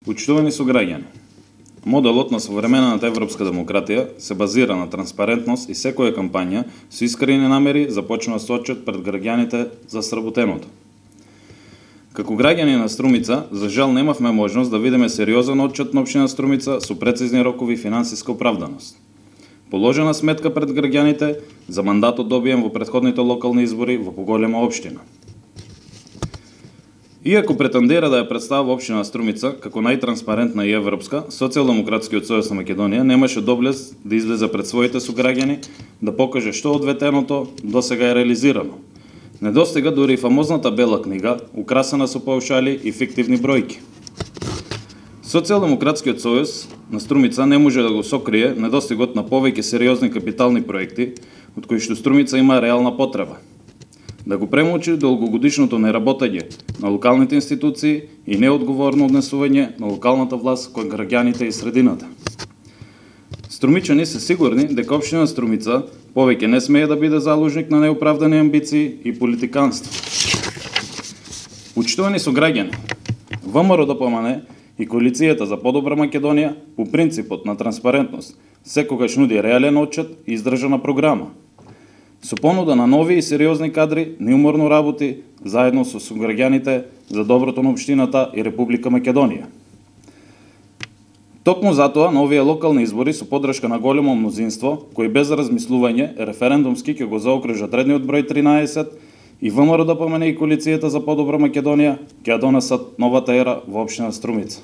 Почитувани сограѓани, моделот на современата европска демократија се базира на транспарентност и секоја кампања со искрени намери започнува со отчет пред граѓаните за сработеното. Како граѓани на Струмица, за жал немавме можност да видиме сериозен отчет на општина Струмица со прецизни рокови и финансиска оправданост. Положена сметка пред граѓаните за мандатот добиен во претходните локални избори во поголема општина. Иако претендира да ја представува општина Струмица како најтранспарентна и европска, Социјалдемократскиот сојуз на Македонија немаше доблест да излезе пред своите сограѓани да покаже што од ветеното досега е реализирано. Недостига дури и фамозната бела книга, украсена со паушали и фиктивни бројки. Социјалдемократскиот сојуз на Струмица не може да го сокрие недостигот на повеќе сериозни капитални проекти, од кои што Струмица има реална потреба. Да го премолчи долгогодишното неработење на локалните институции и неодговорно однесување на локалната власт кон граѓаните и средината. Струмичани се сигурни дека општина Струмица повеќе не смее да биде заложник на неоправдани амбиции и политиканство. Почитувани сограѓани, ВМРО ДПМН и Коалицијата за подобра Македонија по принципот на транспарентност секогаш нуди реален отчет и издржана програма. Со понуда на нови и сериозни кадри, неуморно работи заедно со сограѓаните за доброто на општината и Република Македонија. Токму затоа на овие локални избори со поддршка на големо мнозинство, кои без размислување референдумски ќе го заокружат редниот број 13 и ВМРО ДПМН и Коалицијата за подобра Македонија ќе ја донесат новата ера во општина Струмица.